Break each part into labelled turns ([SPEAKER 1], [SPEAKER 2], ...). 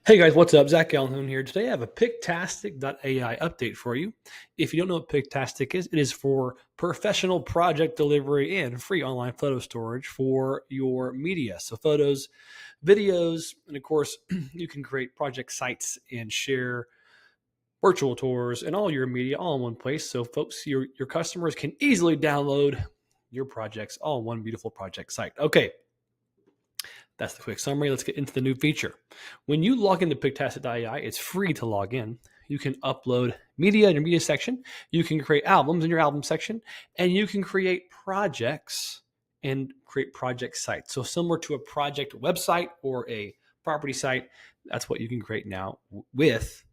[SPEAKER 1] Hey guys, what's up? Zach Calhoun here. Today I have a Pictastic.ai update for you. If you don't know what Pictastic is, it is for professional project delivery and free online photo storage for your media. So photos, videos, and of course, you can create project sites and share virtual tours and all your media all in one place. So folks, your customers can easily download your projects all in one beautiful project site. Okay, that's the quick summary. Let's get into the new feature. When you log into Pictastic.ai, it's free to log in. You can upload media in your media section. You can create albums in your album section, and you can create projects and create project sites. So similar to a project website or a property site, that's what you can create now with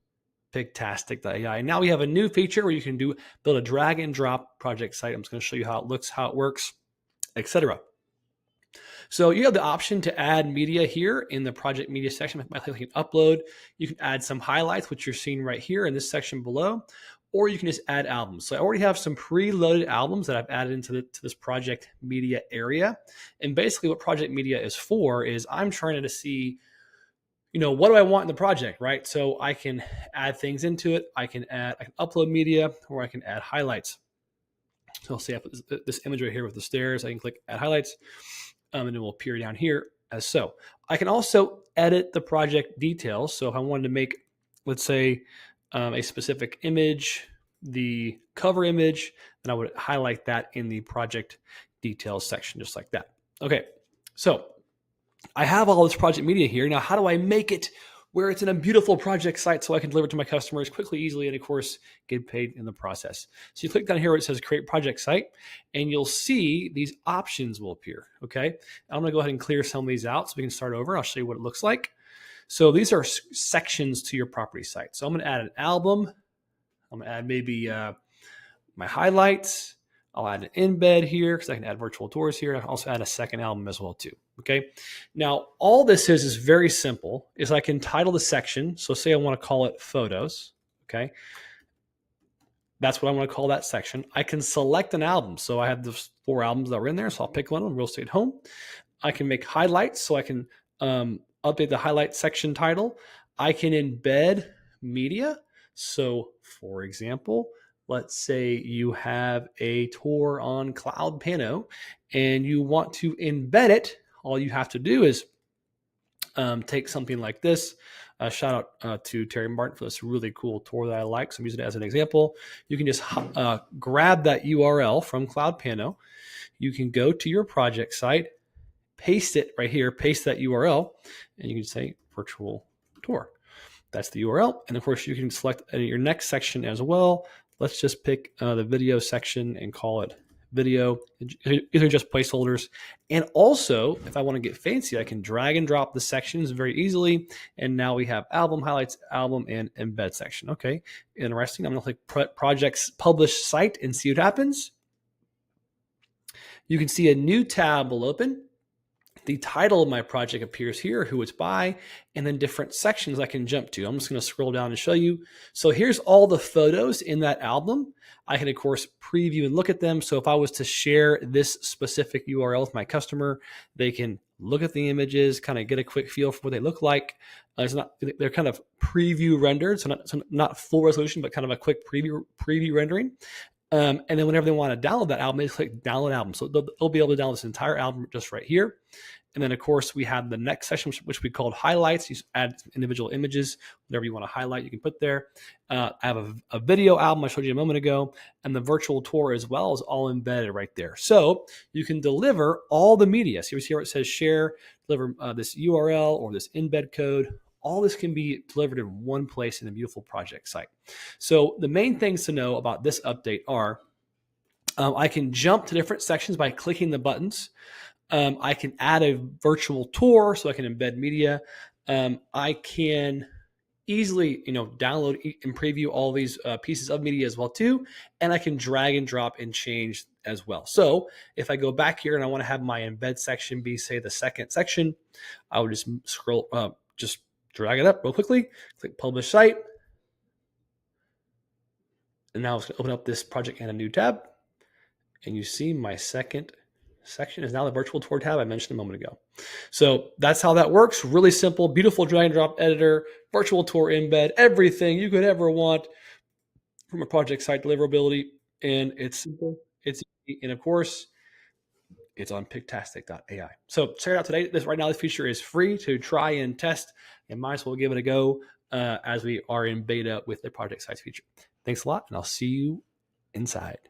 [SPEAKER 1] Pictastic.ai. Now we have a new feature where you can build a drag and drop project site. I'm just going to show you how it looks, how it works, etc. So you have the option to add media here in the project media section by clicking upload. You can add some highlights, which you're seeing right here in this section below, or you can just add albums. So I already have some preloaded albums that I've added into this project media area. And basically what project media is for is I'm trying to see, what do I want in the project, right? So I can add things into it. I can upload media, or I can add highlights. So I'll say I put this image right here with the stairs. I can click add highlights. And it will appear down here as so. I can also edit the project details. So if I wanted to make, let's say, a specific image, the cover image, then I would highlight that in the project details section, just like that. Okay, so I have all this project media here. Now, how do I make it where it's in a beautiful project site so I can deliver it to my customers quickly, easily, and of course, get paid in the process? So you click down here where it says create project site, and you'll see these options will appear, okay? I'm gonna go ahead and clear some of these out so we can start over. I'll show you what it looks like. So these are sections to your property site. So I'm gonna add an album. I'm gonna add maybe my highlights. I'll add an embed here because I can add virtual tours here. I'll also add a second album as well too. Okay. Now, all this is very simple. Is I can title the section. So say I want to call it photos. Okay. That's what I want to call that section. I can select an album. So I have the 4 albums that are in there. So I'll pick one of them, Real Estate Home. I can make highlights. So I can update the highlight section title. I can embed media. So for example, let's say you have a tour on CloudPano and you want to embed it. All you have to do is take something like this. Shout out to Terry Martin for this really cool tour that I like. So I'm using it as an example. You can just grab that URL from CloudPano. You can go to your project site, paste it right here, paste that URL, and you can say virtual tour. That's the URL. And of course, you can select your next section as well. Let's just pick the video section and call it video. These are just placeholders. And also, if I want to get fancy, I can drag and drop the sections very easily. And now we have album highlights, album, and embed section. Okay, interesting. I'm going to click projects publish site and see what happens. You can see a new tab will open. The title of my project appears here, who it's by, and then different sections I can jump to. I'm just going to scroll down and show you. So here's all the photos in that album. I can, of course, preview and look at them. So if I was to share this specific URL with my customer, they can look at the images, kind of get a quick feel for what they look like. They're kind of preview rendered, so not full resolution, but kind of a quick preview rendering. And then whenever they want to download that album, they click download album. So they'll be able to download this entire album just right here. And then, of course, we have the next section, which we called highlights. You add individual images, whatever you want to highlight, you can put there. I have a video album I showed you a moment ago, and the virtual tour as well is all embedded right there. So you can deliver all the media. So you see where it says share, deliver this URL or this embed code. All this can be delivered in one place in a beautiful project site. So the main things to know about this update are I can jump to different sections by clicking the buttons. I can add a virtual tour so I can embed media. I can easily, download and preview all these pieces of media as well too. And I can drag and drop and change as well. So if I go back here and I want to have my embed section be, say, the second section, I would just just drag it up real quickly, click publish site. And now it's going to open up this project and a new tab. And you see my second section is now the virtual tour tab I mentioned a moment ago. So that's how that works. Really simple, beautiful drag and drop editor, virtual tour embed, everything you could ever want from a project site deliverability. And it's simple, it's easy, and of course, it's on Pictastic.ai. So check it out today. Right now, this feature is free to try and test, and might as well give it a go as we are in beta with the project sites feature. Thanks a lot, and I'll see you inside.